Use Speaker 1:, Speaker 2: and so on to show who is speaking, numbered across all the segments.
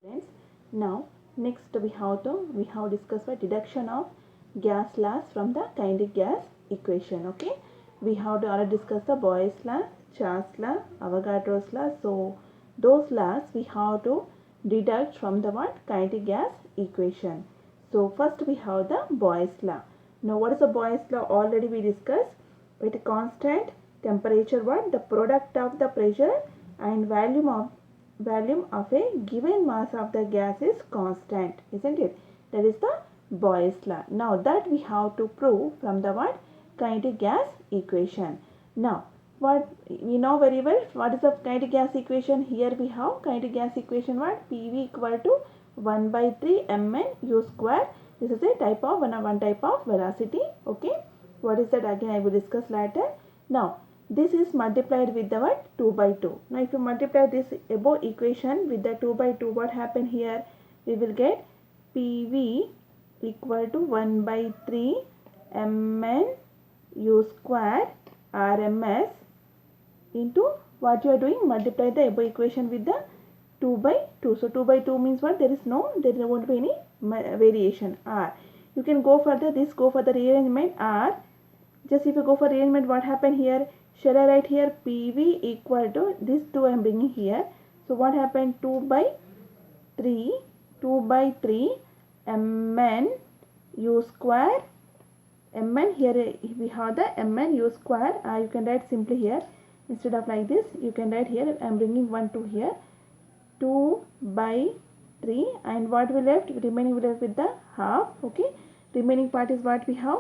Speaker 1: Friends, now next we have discussed the deduction of gas laws from the kinetic gas equation. Okay, we have to already discuss the Boyle's law, Charles law, Avogadro's law. So those laws we have to deduct from the what kinetic gas equation. So first we have the Boyle's law. Now what is the Boyle's law? Already we discussed. With a constant temperature, what the product of the pressure and volume of a given mass of the gas is constant, isn't it? That is the Boyle's law. Now that we have to prove from the what kinetic gas equation. Now what we know very well, what is the kinetic gas equation? Here we have kinetic gas equation, what PV equal to 1 by 3 mn u square. This is a type of one type of velocity. Okay, what is that? Again I will discuss later. Now this is multiplied with the what 2 by 2. Now if you multiply this above equation with the 2 by 2, what happen here? We will get PV equal to 1 by 3 mn u square RMS into what you are doing, multiply the above equation with the 2 by 2. So 2 by 2 means what? There won't be any variation R. You can go further, this go for the rearrangement R. Just if you go for rearrangement, what happened here? Shall I write here PV equal to this 2 I am bringing here. So what happened? 2 by 3 mn u square mn. Here we have the mn u square. You can write simply here, instead of like this you can write here, I am bringing 1 2 here, 2 by 3, and what we left, remaining we left with the half. Okay, remaining part is what we have,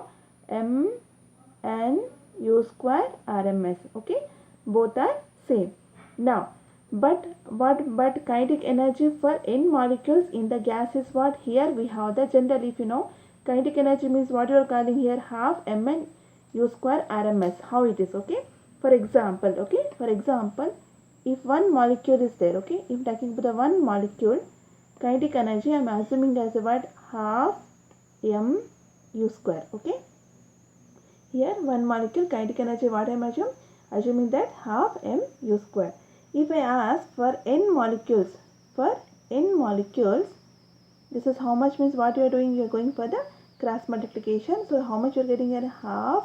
Speaker 1: m n u square RMS. Okay, both are same. Now but kinetic energy for n molecules in the gas is what? Here we have the general, if you know, kinetic energy means what you are calling here, half mn u square RMS. How it is? Okay, for example, if one molecule is there, okay, if talking about the one molecule, kinetic energy I am assuming as a what, half m u square. Okay, here one molecule kinetic energy what I am assuming that half m u square. If I ask for n molecules, this is how much, means what you are doing, you are going for the cross multiplication. So how much you are getting here, half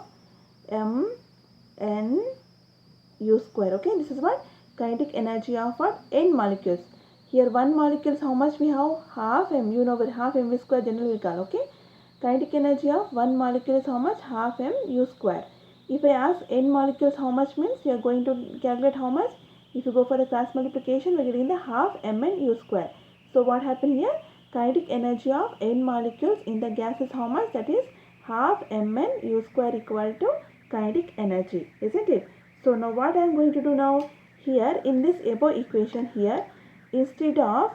Speaker 1: m n u square. Okay, this is what kinetic energy of what, n molecules. Here one molecules how much we have, half m, you know, where half m v square generally we call. Okay, kinetic energy of one molecule is how much, half m u square. If I ask n molecules how much, means you are going to calculate how much. If you go for the cross multiplication, we are getting the half mn u square. So what happened here, kinetic energy of n molecules in the gas is how much, that is half mn u square equal to kinetic energy, isn't it? So now what I am going to do now, here in this above equation here, instead of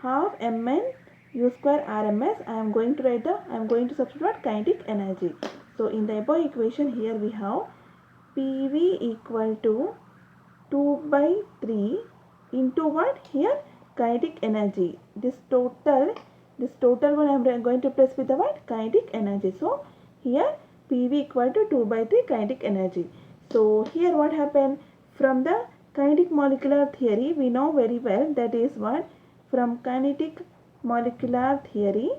Speaker 1: half mn u square RMS, I am going to substitute kinetic energy. So in the above equation here we have PV equal to 2 by 3 into what, here kinetic energy. This total one I am going to replace with the what, kinetic energy. So here PV equal to 2 by 3 kinetic energy. So here what happened, from the kinetic molecular theory we know very well, that is what, from kinetic molecular theory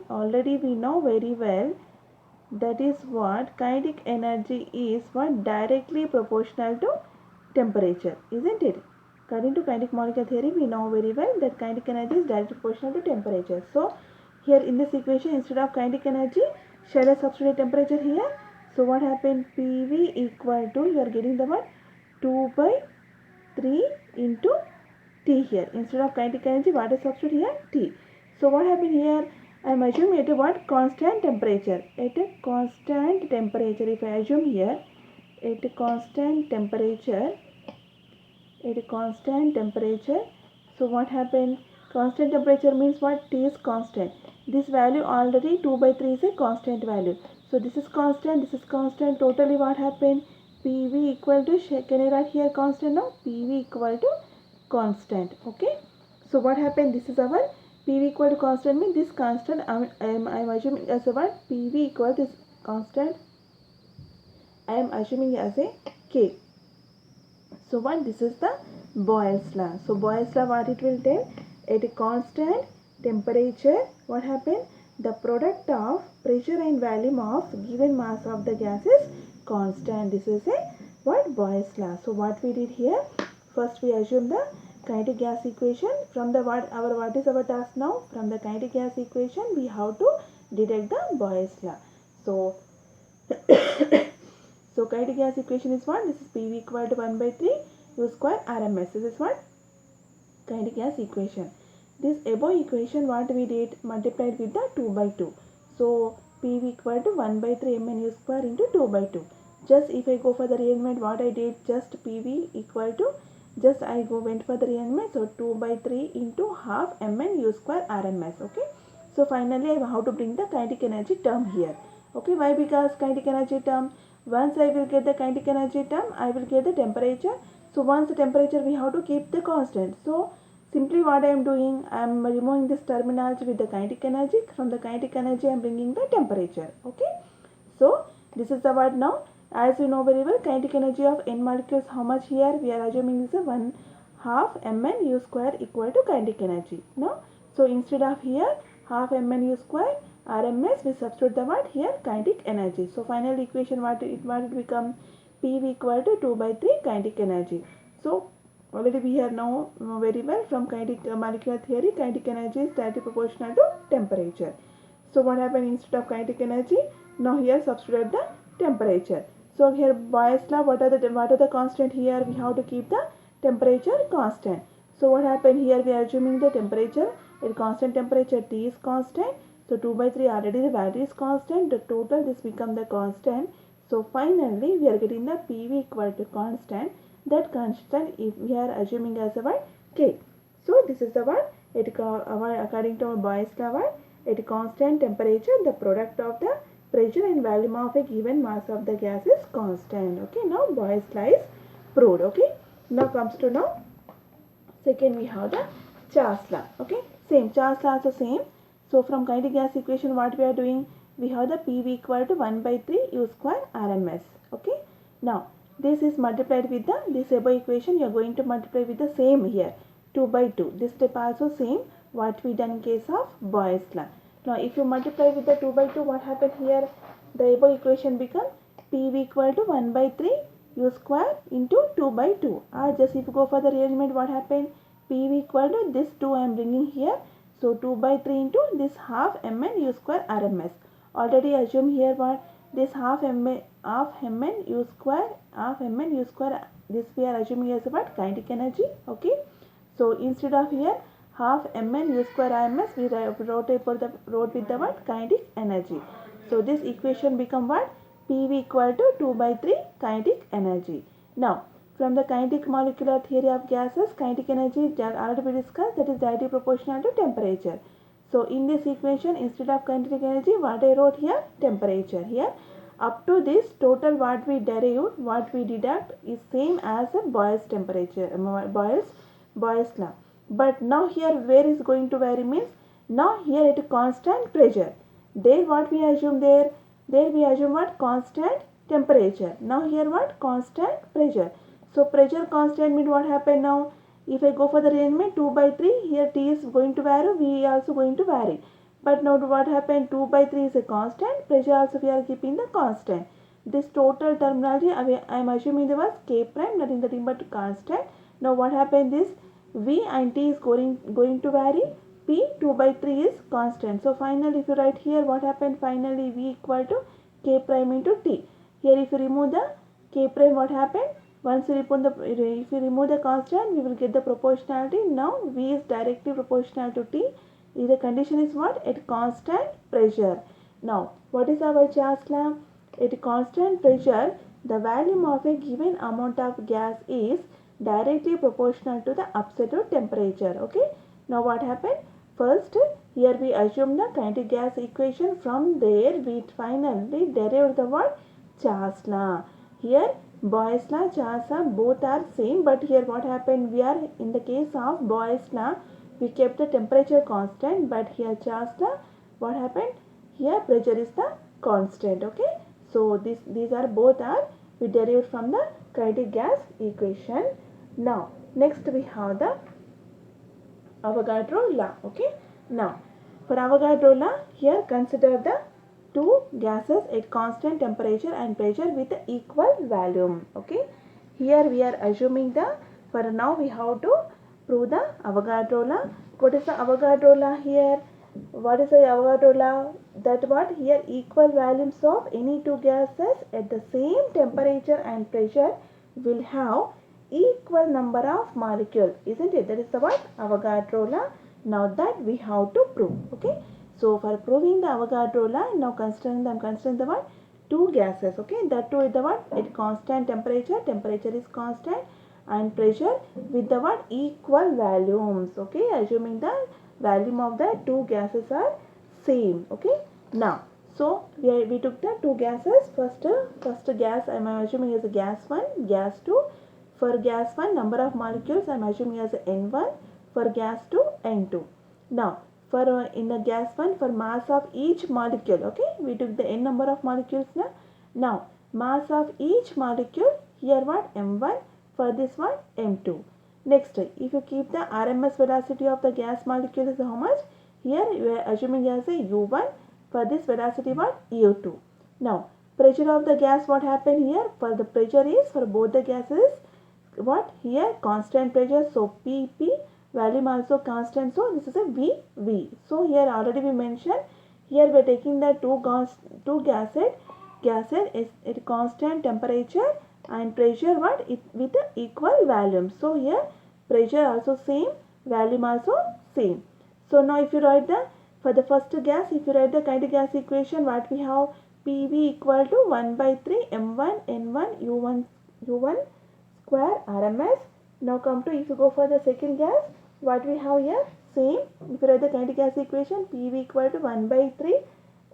Speaker 1: already we know very well, that is what, kinetic energy is what, directly proportional to temperature, isn't it? According to kinetic molecular theory we know very well that kinetic energy is directly proportional to temperature. So here in this equation, instead of kinetic energy, shall I substitute temperature here? So what happened, PV equal to, you are getting the what, 2 by 3 into T here. Instead of kinetic energy, what is substitute here? T. So what happened here? I am assuming at a what, constant temperature. At a constant temperature, if I assume here, at a constant temperature, so what happened? Constant temperature means what? T is constant. This value already 2 by 3 is a constant value. So this is constant, totally what happened? PV equal to, can I write here constant now? PV equal to constant. Okay, so what happened, this is our PV equal to constant, means this constant I am assuming as a what, PV equal to this constant I am assuming as a K. So what, this is the Boyle's law. So Boyle's law, what it will tell? At a constant temperature, what happened? The product of pressure and volume of given mass of the gas is constant. This is a what? Boyle's law. So what we did here? First we assume the kinetic gas equation. From the what is our task now? From the kinetic gas equation we have to detect the Boyle's law. So so kinetic gas equation is what? This is PV equal to 1 by 3 U square RMS. This is what? Kinetic gas equation. This above equation what we did? Multiplied with the 2 by 2. So PV equal to 1 by 3 mn U square into 2 by 2. Just if I go for the rearrangement, what I did? Just PV equal to, just I went for the rearrangement. So 2 by 3 into half mn U square RMS. Okay. So finally I have to bring the kinetic energy term here. Okay. Why? Because kinetic energy term, once I will get the kinetic energy term, I will get the temperature. So once the temperature, we have to keep the constant. So simply what I am doing, I am removing this terminology with the kinetic energy. From the kinetic energy I am bringing the temperature. Okay. So this is the word now. As you know very well, kinetic energy of n molecules, how much here? We are assuming is a 1 half mn U square equal to kinetic energy. No? So instead of here half mn U square RMS, we substitute the word here kinetic energy. So final equation what it become? PV equal to 2 by 3 kinetic energy. So already we have now very well from kinetic molecular theory, kinetic energy is directly proportional to temperature. So what happened instead of kinetic energy? Now here substitute the temperature. So here Boyle's law, what are the constant here? We have to keep the temperature constant. So what happened here? We are assuming the temperature at constant temperature T is constant. So 2 by 3 already the value is constant. The total this become the constant. So finally we are getting the PV equal to constant. That constant if we are assuming as a word K. So this is the word according to our Boyle's law. At a constant temperature, the product of the pressure and volume of a given mass of the gas is constant. Okay, now Boyle's law is proved. Okay, now comes to now second we have the Charles law. Okay, same Charles law also same. So from kinetic gas equation what we are doing? We have the PV equal to 1 by 3 U square RMS. Okay, now this is multiplied with the this above equation. You are going to multiply with the same here 2 by 2. This step also same what we done in case of Boyle's law. Now if you multiply with the 2 by 2, what happened here? The above equation become PV equal to 1 by 3 U square into 2 by 2. Just if you go for the rearrangement, what happened? PV equal to this 2 I am bringing here. So 2 by 3 into this half mn U square RMS. Already assume here what? This half mn U square, this we are assuming as what? Kinetic energy. Okay. So instead of here half mn U square RMS, we wrote with the word kinetic energy. So this equation become what? PV equal to 2 by 3 kinetic energy. Now from the kinetic molecular theory of gases, kinetic energy already we discussed, that is directly proportional to temperature. So in this equation instead of kinetic energy, what I wrote here? Temperature. Here up to this total what we derived, what we deduct is same as a Boyle's temperature, Boyle's law. But now here where is going to vary means, now here at a constant pressure. There what we assume there? There we assume what? Constant temperature. Now here what? Constant pressure. So pressure constant means what happened now? If I go for the arrangement 2 by 3, here T is going to vary, V also going to vary. But now what happened? 2 by 3 is a constant, pressure also we are keeping the constant. This total terminology I am assuming the was K prime, nothing but constant. Now what happened? This V and T is going to vary. P 2 by 3 is constant. So finally if you write here what happened? Finally V equal to K prime into T. Here if you remove the K prime, what happened? Once you if you remove the constant, we will get the proportionality. Now V is directly proportional to T. The condition is what? At constant pressure. Now what is our Charles law? At constant pressure, the volume of a given amount of gas is directly proportional to the absolute temperature. Okay. Now what happened? First here we assume the kinetic gas equation. From there we finally derived the word Charles law. Here Boyle's law, Charles law both are same, but here what happened? We are in the case of Boyle's law we kept the temperature constant, but here Charles law what happened? Here pressure is the constant. Okay. So these are both are we derived from the kinetic gas equation. Now Next we have the Avogadro law. Okay. Now, for Avogadro law, here consider the two gases at constant temperature and pressure with equal volume. Okay. Here we are assuming the, for now we have to prove the Avogadro law. What is the Avogadro law here? What is the Avogadro law? That what here equal volumes of any two gases at the same temperature and pressure will have equal number of molecules, isn't it? That is the what? Avogadro law. Now that we have to prove. Okay. So for proving the Avogadro law, now considering the what? Two gases. Okay. That two is the what? At constant temperature. Temperature is constant and pressure with the what? Equal volumes. Okay. Assuming the volume of the two gases are same. Okay. Now, so we took the two gases. First gas I am assuming as a gas 1, gas 2. For gas 1, number of molecules I am assuming as N1. For gas 2, N2. Now, for in the gas 1, for mass of each molecule, okay, we took the N number of molecules now. Now, mass of each molecule, here what? M1. For this one, M2. Next, if you keep the RMS velocity of the gas molecule is how much? Here you are assuming as a U1. For this velocity what? U2. Now, pressure of the gas, what happened here? For the pressure is, for both the gases, what? Here constant pressure, so PP, volume also constant, so this is a VV. So here already we mentioned, here we are taking the two gases is at constant temperature and pressure what? With equal volume. So here pressure also same, volume also same. So now if you write the, for the first gas, if you write the kinetic gas equation, what we have? PV equal to 1 by 3 M1 N1 U1 square RMS. Now come to, if you go for the second gas, what we have here? Same. If you write the kinetic gas equation, PV equal to 1 by 3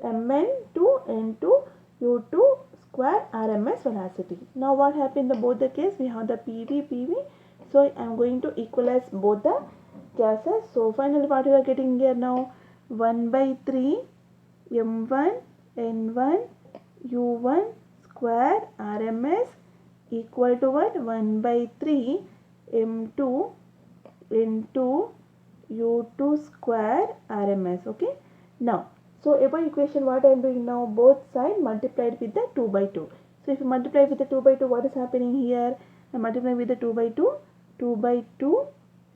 Speaker 1: Mn2 N2 U2 square RMS velocity. Now what happened in both the case? We have the PV. So I am going to equalize both the gases. So finally what we are getting here now? 1 by 3 M1 N1 U1 square RMS equal to what? 1 by 3 M2 N2 U2 square RMS. Okay. Now, so above equation what I am doing now? Both sides multiplied with the 2 by 2. So if you multiply with the 2 by 2, what is happening here? I am multiplying with the 2 by 2. 2 by 2.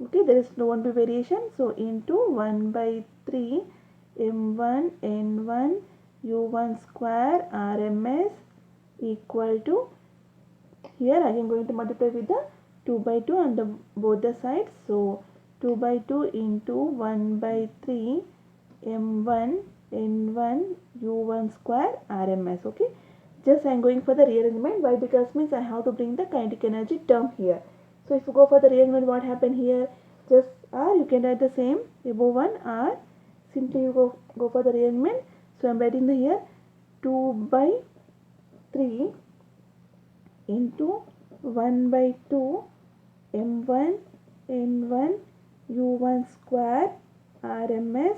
Speaker 1: Okay, there is no one by variation. So into 1 by 3 M1 N1 U1 square RMS equal to, here I am going to multiply with the 2 by 2 on the both the sides. So 2 by 2 into 1 by 3 M1 N1 U1 square RMS. Okay. Just I am going for the rearrangement. Why? Because means I have to bring the kinetic energy term here. So if you go for the rearrangement, what happened here? Just R, you can write the same above one R. Simply you go for the rearrangement. So I am writing the here 2 by 3 into 1 by 2 M1 N1 U1 square RMS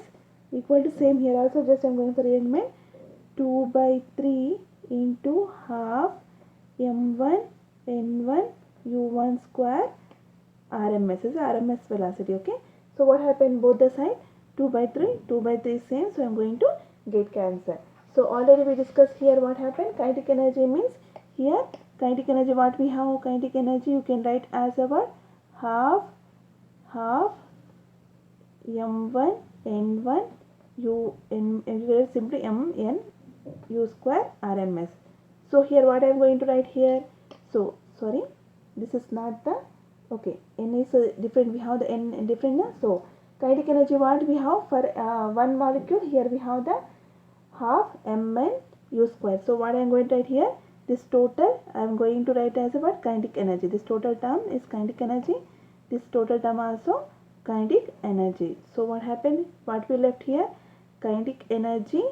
Speaker 1: equal to same here also. Just I am going for rearrangement. 2 by 3 into half M1 N1 U1 square RMS is RMS velocity. Okay. So what happened both the side? 2 by 3 same. So I am going to get cancel. So already we discussed here what happened. Kinetic energy means here kinetic energy what we have? Kinetic energy you can write as our half M1 N1 U n simply M N U square RMS. So here what I am going to write here? So sorry, this is not the, okay, N is different, we have the N different. So kinetic energy what we have for one molecule, here we have the half Mn U square. So what I am going to write here? This total I am going to write as a what? Kinetic energy. This total term is kinetic energy. This total term also kinetic energy. So what happened? What we left here? Kinetic energy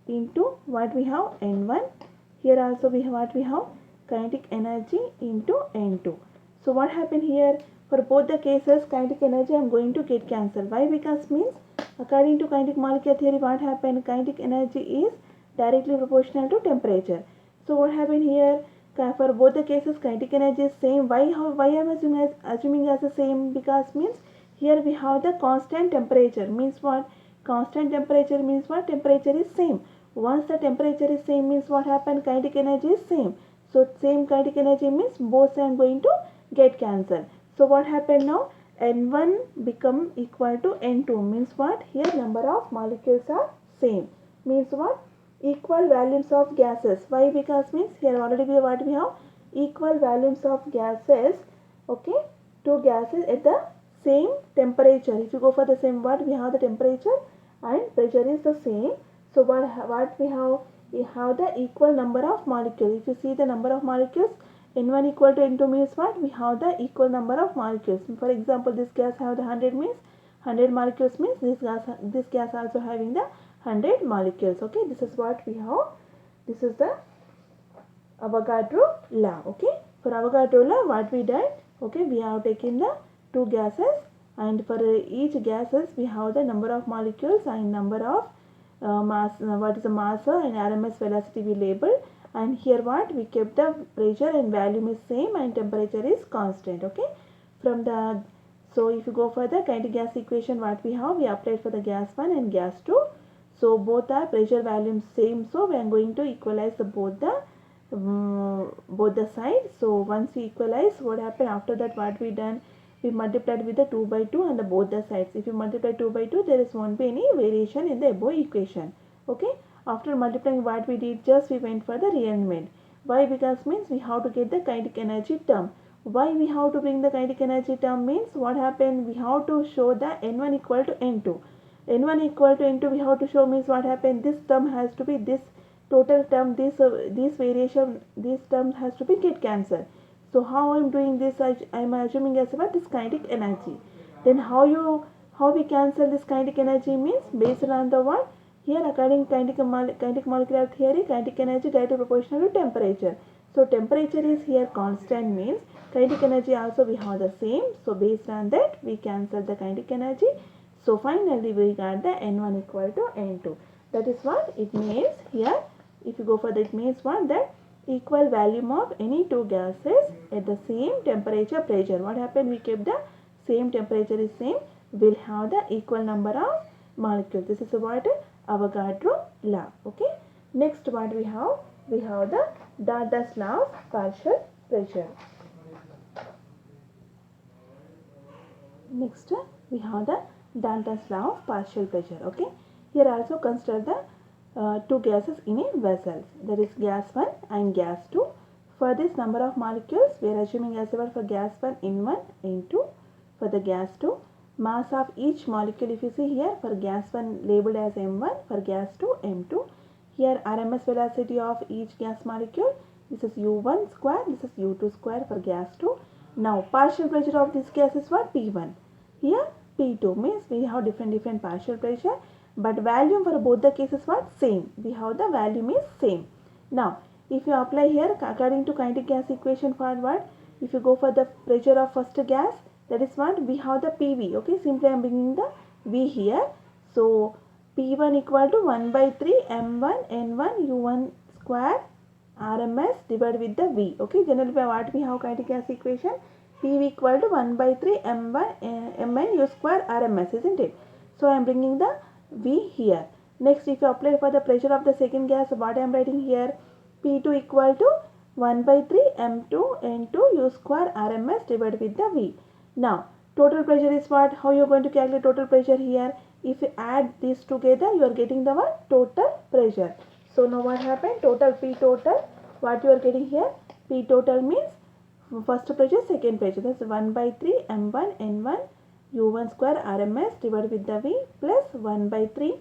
Speaker 1: into what we have? N1. Here also we have what we have? Kinetic energy into N2. So what happened here? For both the cases, kinetic energy I am going to get cancelled. Why? Because means according to kinetic molecular theory, what happened? Kinetic energy is directly proportional to temperature. So what happened here? For both the cases, kinetic energy is same. Why I am assuming as the same? Because means here we have the constant temperature. Means what? Constant temperature means what? Temperature is same. Once the temperature is same means what happened? Kinetic energy is same. So same kinetic energy means both are going to get cancelled. So what happened now? N1 become equal to N2 means what? Here number of molecules are same. Means what? Equal volumes of gases. Why? Because means here already what we have? Equal volumes of gases. Okay, two gases at the same temperature. If you go for the same, what we have the temperature and pressure is the same. So what we have? We have the equal number of molecules. If you see the number of molecules, N1 equal to N2 means what? We have the equal number of molecules. For example, this gas have the 100 means 100 molecules means this gas also having the 100 molecules. Okay, this is what we have. This is the Avogadro law. Okay, for Avogadro law, what we did? Okay, we have taken the two gases, and for each gases we have the number of molecules and number of mass. What is the mass and RMS velocity we label. And here what we kept the pressure and volume is same and temperature is constant. Okay, from the so if you go for the kinetic gas equation, what we have? We applied for the gas 1 and gas 2. So both are pressure volume same. So we are going to equalize both the sides. So once we equalize, what happened after that? What we done? We multiplied with the 2 by 2 and both the sides. If you multiply 2 by 2, there is won't be any variation in the above equation. Okay. After multiplying, what we did? Just we went for the rearrangement. Why? Because means we have to get the kinetic energy term. Why we have to bring the kinetic energy term means what happened? We have to show the N1 equal to N2. N1 equal to N2 we have to show means what happened? This term has to be this total term, this variation, this term has to be get cancelled. So how I am doing this? I am assuming as what? This kinetic energy. Then how we cancel this kinetic energy means based on the what? Here according kinetic molecular theory, kinetic energy directly proportional to temperature. So temperature is here constant means kinetic energy also we have the same. So based on that we cancel the kinetic energy. So finally we got the N1 equal to N2. That is what it means here. If you go for that, it means what? That equal volume of any two gases at the same temperature pressure. What happened? We kept the same temperature is same. We'll have the equal number of molecules. This is what Avogadro law. Okay. Next what we have? We have the Dalton's law of partial pressure. Next we have the Dalton's law of partial pressure. Okay. Here also consider the two gases in a vessel. That is gas 1 and gas 2. For this number of molecules, we are assuming as well for gas 1 N1, N2. For the gas 2, mass of each molecule, if you see here, for gas 1 labeled as M1, for gas 2 M2. Here RMS velocity of each gas molecule, this is U1 square, this is U2 square for gas 2. Now partial pressure of this gas is what? P1. Here P2 means we have different partial pressure, but volume for both the cases what? Same. We have the volume is same. Now if you apply here according to kinetic gas equation for what? If you go for the pressure of first gas, that is what? We have the PV. Okay, simply I am bringing the V here. So P1 equal to 1 by 3 M1 N1 U1 square RMS divided with the V. Okay, generally by what we have kinetic gas equation? PV equal to 1 by 3 M1 Mn U square RMS, isn't it? So I am bringing the V here. Next, if you apply for the pressure of the second gas, what I am writing here? P2 equal to 1 by 3 M2 N2 U square RMS divided with the V. Now, total pressure is what? How you are going to calculate total pressure here? If you add these together, you are getting the what? Total pressure. So now what happened? Total P total. What you are getting here? P total means first pressure, second pressure. That's 1 by 3 M1 N1 U1 square RMS divided with the V plus 1 by 3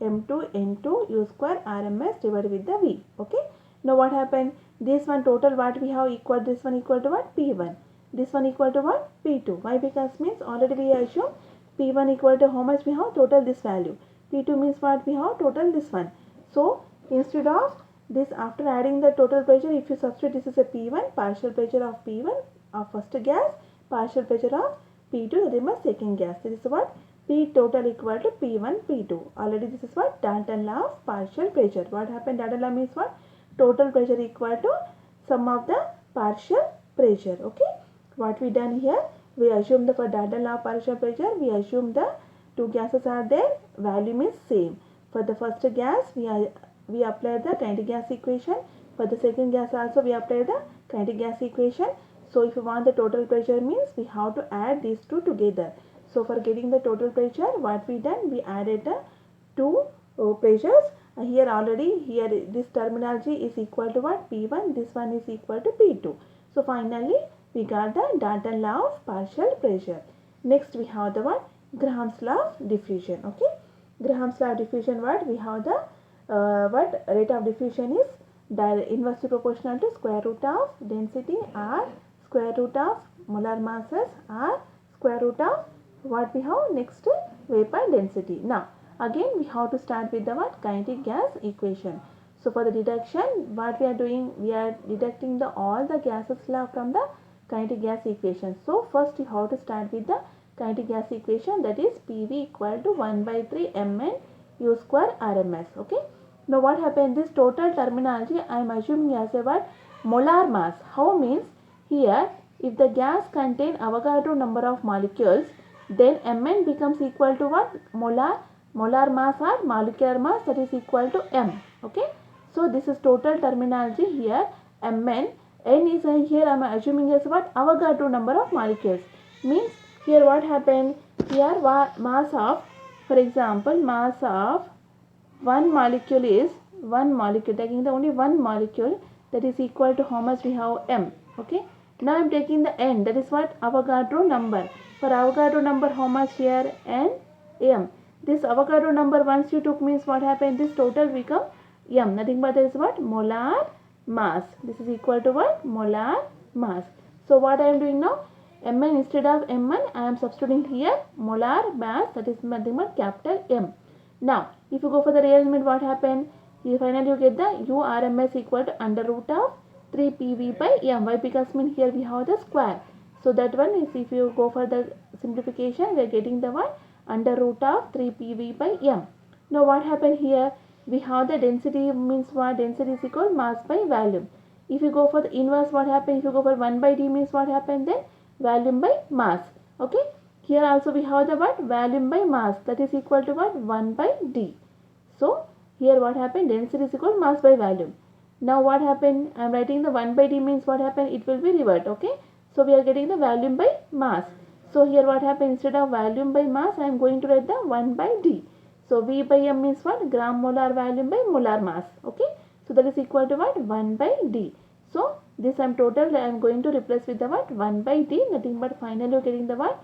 Speaker 1: M2 N2 U square RMS divided with the V. Okay. Now what happened? This one total what we have equal, this one equal to what? P1. This one equal to what? P2. Why? Because means already we assume P1 equal to how much we have? Total this value. P2 means what we have? Total this one. So instead of this, after adding the total pressure, if you substitute this is a P1, partial pressure of P1 of first gas, partial pressure of P2, that is my second gas. This is what? P total equal to P1, P2. Already this is what? Dalton law of partial pressure. What happened? Dalton law means what? Total pressure equal to sum of the partial pressure. Okay, what we done here, we assume the for Dalton law of partial pressure, we assume the two gases are there, volume is same. For the first gas we apply the kinetic gas equation. For the second gas also we apply the kinetic gas equation. So if you want the total pressure means we have to add these two together. So for getting the total pressure, what we done, we added the two pressures. Here already, here this terminology is equal to what? P1, this one is equal to P2. So finally we got the Dalton law of partial pressure. Next we have the what? Graham's law of diffusion. Okay, Graham's law of diffusion, what? We have the what rate of diffusion is inversely proportional to square root of density r square root of molar masses r square root of what we have next, vapor density. Now again we have to start with the what? Kinetic gas equation. So for the deduction, what we are doing, we are deducting the all the gases law from the kinetic gas equation. So first you have to start with the kinetic gas equation, that is PV equal to 1 by 3 Mn U square Rms. Okay. Now what happened, this total terminology I am assuming as a what? Molar mass. How means, here if the gas contain Avogadro number of molecules, then Mn becomes equal to what? Molar mass or molecular mass, that is equal to M. Okay. So this is total terminology here. Mn, N is here I am assuming as what? Avogadro number of molecules. Means here what happened, here mass of, for example, mass of one molecule is taking the only one molecule, that is equal to how much we have M. Okay. Now I am taking the N, that is what? Avogadro number. For Avogadro number, how much here? N, M. This Avogadro number once you took means what happened? This total become M. Nothing but that is what? Molar mass. This is equal to what? Molar mass. So what I am doing now? Mn instead of Mn, I am substituting here molar mass, that is nothing but capital M. Now if you go for the rearrangement, what happened? You finally you get the URMS equal to under root of 3 PV by M. Why? Because mean here we have the square. So that one is, if you go for the simplification, we are getting the one under root of 3 PV by M. Now what happened here? We have the density means what? Density is equal mass by volume. If you go for the inverse, what happened? If you go for 1 by D means what happened then? Volume by mass. Okay. Here also we have the what? Volume by mass, that is equal to what? 1 by D. So here what happened? Density is equal mass by volume. Now what happened? I am writing the 1 by D means what happened? It will be revert. Okay. So we are getting the volume by mass. So here what happened? Instead of volume by mass, I am going to write the 1 by D. So V by M means what? Gram molar volume by molar mass. Okay. So that is equal to what? 1 by D. So this I am total, I am going to replace with the what? 1 by D, nothing but finally you are getting the what?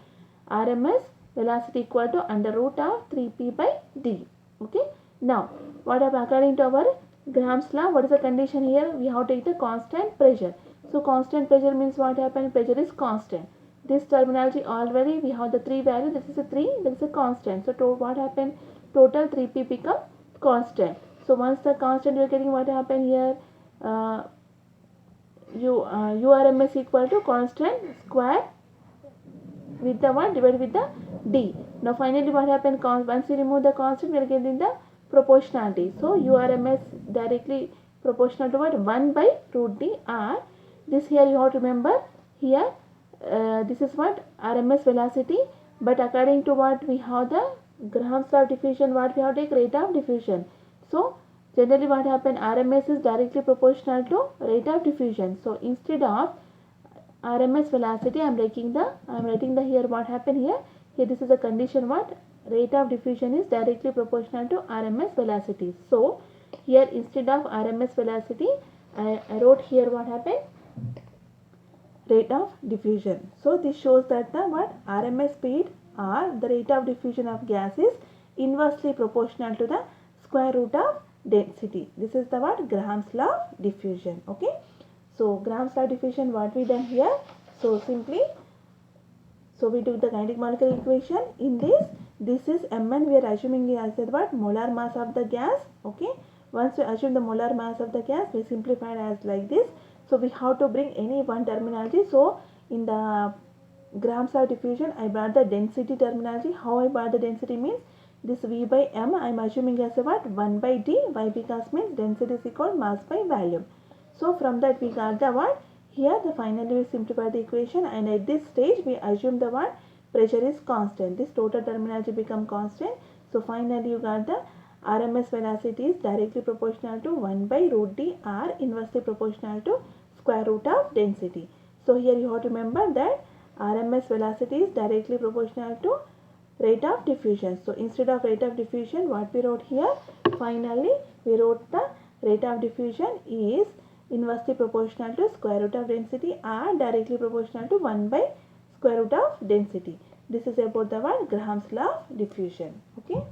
Speaker 1: RMS velocity equal to under root of 3P by D. Okay. Now what happened according to our Graham's law? What is the condition here? We have to take the constant pressure. So constant pressure means what happened? Pressure is constant. This terminology already we have the three values. This is a 3, this is a constant. So what happened? Total 3P become constant. So once the constant you are getting, what happened here? URMS equal to constant square with the 1 divided with the D. Now finally what happened? Once we remove the constant, we are getting the proportionality. So URMS directly proportional to what? 1 by root D R. This here you have to remember here. This is what? RMS velocity. But according to what we have the Graham's law of diffusion, what we have to take? Rate of diffusion. So generally what happened? RMS is directly proportional to rate of diffusion. So instead of RMS velocity, I am writing the here what happened here. Here this is the condition what? Rate of diffusion is directly proportional to RMS velocity. So here instead of RMS velocity, I wrote here what happened? Rate of diffusion. So this shows that the what? RMS speed or the rate of diffusion of gas is inversely proportional to the square root of density. This is the what? Graham's law of diffusion. Okay. So Graham's law of diffusion, what we done here? So simply, so we took the kinetic molecular equation. In this is Mn, we are assuming as what? Molar mass of the gas. Okay. Once we assume the molar mass of the gas, we simplified as like this. So we have to bring any one terminology. So in the Graham's law of diffusion, I brought the density terminology. How I brought the density means this V by M, I am assuming as a what? 1 by D. Why? Because means density is equal mass by volume. So from that we got the word here. The finally we simplify the equation, and at this stage we assume the word pressure is constant. This total terminology become constant. So finally you got the RMS velocity is directly proportional to 1 by root d or inversely proportional to square root of density. So here you have to remember that RMS velocity is directly proportional to rate of diffusion. So instead of rate of diffusion, what we wrote here, finally we wrote the rate of diffusion is inversely proportional to square root of density or directly proportional to 1 by square root of density. This is about the one Graham's law of diffusion. Okay.